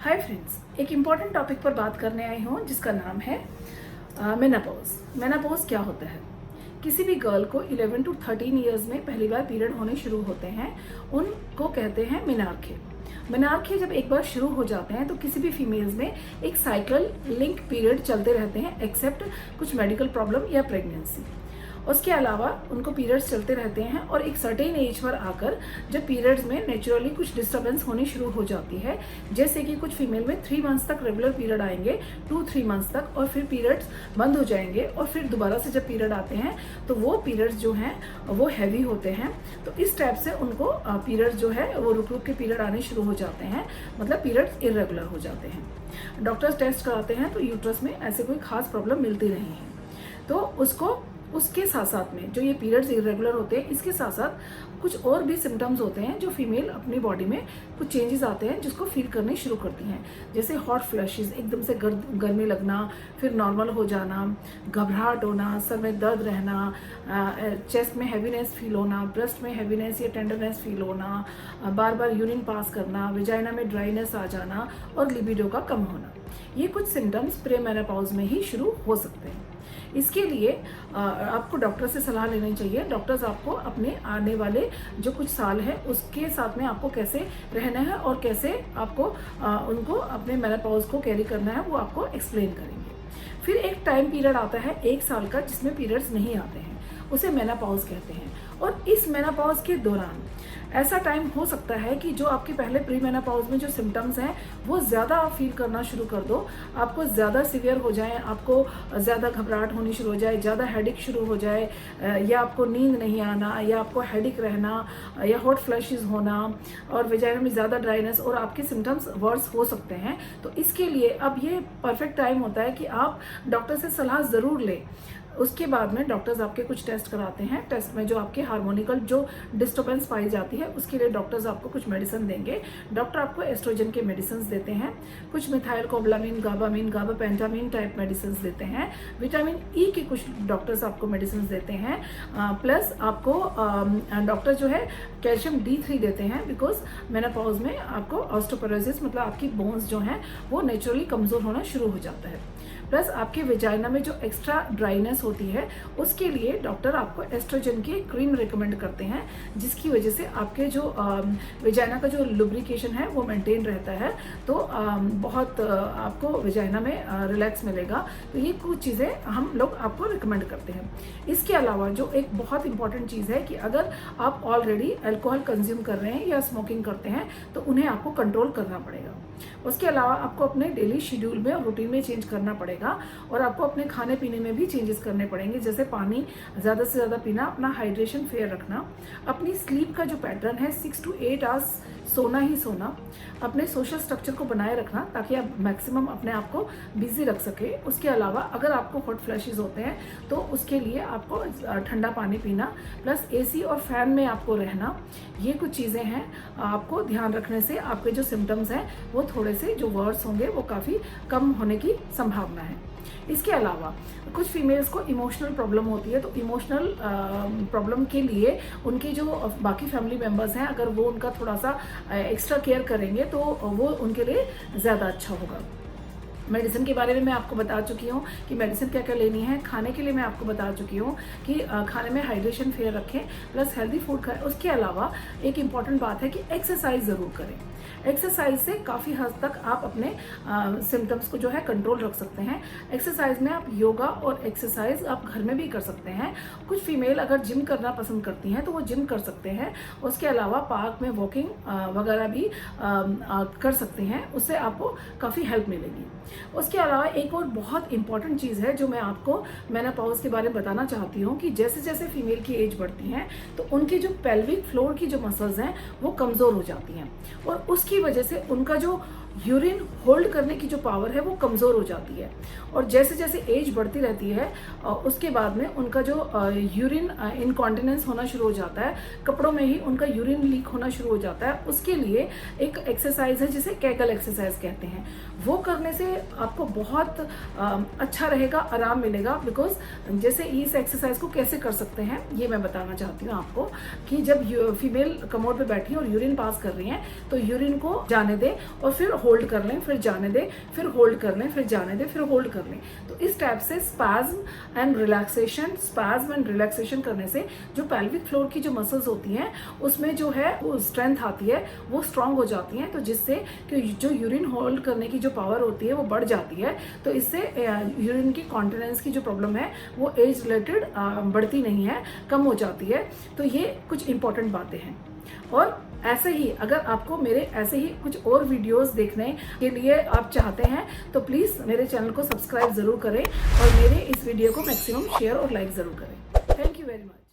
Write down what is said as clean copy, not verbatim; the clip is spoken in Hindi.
हाय फ्रेंड्स, एक इम्पॉर्टेंट टॉपिक पर बात करने आई हूँ जिसका नाम है मेनोपॉज। मेनोपॉज क्या होता है? किसी भी गर्ल को 11 to 13 ईयर्स में पहली बार पीरियड होने शुरू होते हैं, उनको कहते हैं मेनार्के। मेनार्के जब एक बार शुरू हो जाते हैं तो किसी भी फीमेल्स में एक साइकिल लिंक पीरियड चलते रहते हैं, एक्सेप्ट कुछ मेडिकल प्रॉब्लम या प्रेगनेंसी। उसके अलावा उनको पीरियड्स चलते रहते हैं और एक सर्टेन एज पर आकर जब पीरियड्स में नेचुरली कुछ डिस्टर्बेंस होनी शुरू हो जाती है, जैसे कि कुछ फीमेल में 3 मंथ्स तक रेगुलर पीरियड आएंगे, 2-3 मंथ्स तक, और फिर पीरियड्स बंद हो जाएंगे और फिर दोबारा से जब पीरियड आते हैं तो वो पीरियड्स जो हैं वो हैवी होते हैं। तो इस टाइप से उनको पीरियड्स जो है वो रुक रुक के पीरियड आने शुरू हो जाते हैं, मतलब पीरियड्स इरेगुलर हो जाते हैं। डॉक्टर्स टेस्ट कराते हैं तो यूट्रस में ऐसे कोई खास प्रॉब्लम मिलती नहीं है। तो उसके साथ साथ में जो ये पीरियड्स इरेगुलर होते हैं, इसके साथ साथ कुछ और भी सिम्टम्स होते हैं जो फीमेल अपनी बॉडी में कुछ चेंजेस आते हैं जिसको फील करने शुरू करती हैं, जैसे हॉट फ्लैशेस, एकदम से गर्मी लगना, फिर नॉर्मल हो जाना, घबराहट होना, सर में दर्द रहना, चेस्ट में हैवीनेस फील होना, ब्रेस्ट में हैवीनेस या टेंडरनेस फील होना, बार बार यूरिन पास करना, वेजाइना में ड्राइनेस आ जाना और लिबिडो का कम होना। ये कुछ सिम्टम्स प्रीमेनोपॉज में ही शुरू हो सकते हैं। इसके लिए आपको डॉक्टर से सलाह लेनी चाहिए। डॉक्टर्स आपको अपने आने वाले जो कुछ साल है उसके साथ में आपको कैसे रहना है और कैसे आपको उनको अपने मेनोपॉज को कैरी करना है वो आपको एक्सप्लेन करेंगे। फिर एक टाइम पीरियड आता है 1 साल का जिसमें पीरियड्स नहीं आते हैं, उसे मेनोपॉज कहते हैं। और इस मेनोपॉज के दौरान ऐसा टाइम हो सकता है कि जो आपके पहले प्री मेनोपॉज में जो सिम्टम्स हैं वो ज़्यादा आप फील करना शुरू कर दो, आपको ज़्यादा सीवियर हो जाए, आपको ज़्यादा घबराहट होनी शुरू हो जाए, ज़्यादा हेडेक शुरू हो जाए, या आपको नींद नहीं आना, या आपको हेडेक रहना, या हॉट फ्लैशेस होना, और वेजाइना में ज़्यादा ड्राइनेस, और आपके सिम्टम्स वर्स हो सकते हैं। तो इसके लिए अब ये परफेक्ट टाइम होता है कि आप डॉक्टर से सलाह ज़रूर लें। उसके बाद में डॉक्टर्स आपके कुछ टेस्ट कराते हैं। टेस्ट में जो आपके हार्मोनिकल जो डिस्टर्बेंस पाई जाती है उसके लिए डॉक्टर्स आपको कुछ मेडिसिन देंगे। डॉक्टर आपको एस्ट्रोजन के मेडिसिन देते हैं, कुछ मिथाइल कोबलामिन, गाबामिन, गाबापेंटामिन टाइप मेडिसिन देते हैं, विटामिन ई के कुछ डॉक्टर्स आपको मेडिसिन देते हैं, प्लस आपको डॉक्टर जो है कैल्शियम D3 देते हैं, बिकॉज मेनोपॉज में आपको ऑस्टियोपोरोसिस मतलब आपकी बोन्स जो हैं वो नेचुरली कमज़ोर होना शुरू हो जाता है। प्लस आपके वेजाइना में जो एक्स्ट्रा ड्राइनेस होती है उसके लिए डॉक्टर आपको एस्ट्रोजन की क्रीम रिकमेंड करते हैं, जिसकी वजह से आपके जो वेजाइना का जो लुब्रिकेशन है वो मेंटेन रहता है, तो बहुत आपको वेजाइना में रिलैक्स मिलेगा। तो ये कुछ चीज़ें हम लोग आपको रिकमेंड करते हैं। इसके अलावा जो एक बहुत इंपॉर्टेंट चीज़ है कि अगर आप ऑलरेडी अल्कोहल कंज्यूम कर रहे हैं या स्मोकिंग करते हैं तो उन्हें आपको कंट्रोल करना पड़ेगा। उसके अलावा आपको अपने डेली शेड्यूल में और रूटीन में चेंज करना पड़ेगा, और आपको अपने खाने पीने में भी चेंजेस करने पड़ेंगे, जैसे पानी ज़्यादा से ज़्यादा पीना, अपना हाइड्रेशन फेयर रखना, अपनी स्लीप का जो पैटर्न है 6 to 8 आवर्स सोना ही सोना, अपने सोशल स्ट्रक्चर को बनाए रखना ताकि आप मैक्सिमम अपने आप को बिजी रख सके। उसके अलावा अगर आपको हॉट फ्लैशेस होते हैं तो उसके लिए आपको ठंडा पानी पीना, प्लस AC और फैन में आपको रहना, ये कुछ चीज़ें हैं आपको ध्यान रखने से आपके जो सिम्टम्स हैं वो थोड़े से जो वर्स होंगे वो काफ़ी कम होने की संभावना है। इसके अलावा कुछ फीमेल्स को इमोशनल प्रॉब्लम होती है, तो इमोशनल प्रॉब्लम के लिए उनके जो बाकी फैमिली मेम्बर्स हैं अगर वो उनका थोड़ा सा एक्स्ट्रा केयर करेंगे तो वो उनके लिए ज़्यादा अच्छा होगा। मेडिसिन के बारे में मैं आपको बता चुकी हूँ कि मेडिसिन क्या क्या लेनी है। खाने के लिए मैं आपको बता चुकी हूँ कि खाने में हाइड्रेशन फेयर रखें, प्लस हेल्दी फूड खाएं। उसके अलावा एक इम्पॉर्टेंट बात है कि एक्सरसाइज ज़रूर करें। एक्सरसाइज से काफ़ी हद तक आप अपने सिम्टम्स को जो है कंट्रोल रख सकते हैं। एक्सरसाइज में आप योगा और एक्सरसाइज आप घर में भी कर सकते हैं। कुछ फीमेल अगर जिम करना पसंद करती हैं तो वो जिम कर सकते हैं। उसके अलावा पार्क में वॉकिंग वगैरह भी कर सकते हैं, उससे आपको काफ़ी हेल्प मिलेगी। उसके अलावा एक और बहुत इंपॉर्टेंट चीज़ है जो मैं आपको मेनोपॉज के बारे में बताना चाहती हूँ कि जैसे जैसे फीमेल की एज बढ़ती है तो उनकी जो पेल्विक फ्लोर की जो मसल्स हैं वो कमज़ोर हो जाती हैं, और उसकी वजह से उनका जो यूरिन होल्ड करने की जो पावर है वो कमज़ोर हो जाती है। और जैसे जैसे एज बढ़ती रहती है उसके बाद में उनका जो यूरिन इनकॉन्टिनेंस होना शुरू हो जाता है, कपड़ों में ही उनका यूरिन लीक होना शुरू हो जाता है। उसके लिए एक एक्सरसाइज है जिसे कैगल एक्सरसाइज कहते हैं, वो करने से आपको बहुत अच्छा रहेगा, आराम मिलेगा। बिकॉज जैसे इस एक्सरसाइज को कैसे कर सकते हैं ये मैं बताना चाहती हूँ आपको कि जब फीमेल कमोड पे बैठी है और यूरिन पास कर रही हैं तो यूरिन को जाने दें और फिर होल्ड कर लें, फिर जाने दें, फिर होल्ड कर लें, फिर जाने दें, फिर होल्ड कर लें। तो इस टाइप से स्पैज्म एंड रिलैक्सेशन करने से जो पेल्विक फ्लोर की जो मसल्स होती हैं उसमें जो है वो स्ट्रेंथ आती है, वो स्ट्रांग हो जाती हैं। तो जिससे कि जो यूरिन होल्ड करने की जो पावर होती है वो बढ़ जाती है। तो इससे यूरिन की कॉन्टिनेंस की जो प्रॉब्लम है वो एज रिलेटेड बढ़ती नहीं है, कम हो जाती है। तो ये कुछ इंपॉर्टेंट बातें हैं। और ऐसे ही अगर आपको मेरे ऐसे ही कुछ और वीडियोस देखने के लिए आप चाहते हैं तो प्लीज़ मेरे चैनल को सब्सक्राइब ज़रूर करें और मेरे इस वीडियो को मैक्सिमम शेयर और लाइक ज़रूर करें। Thank you very much.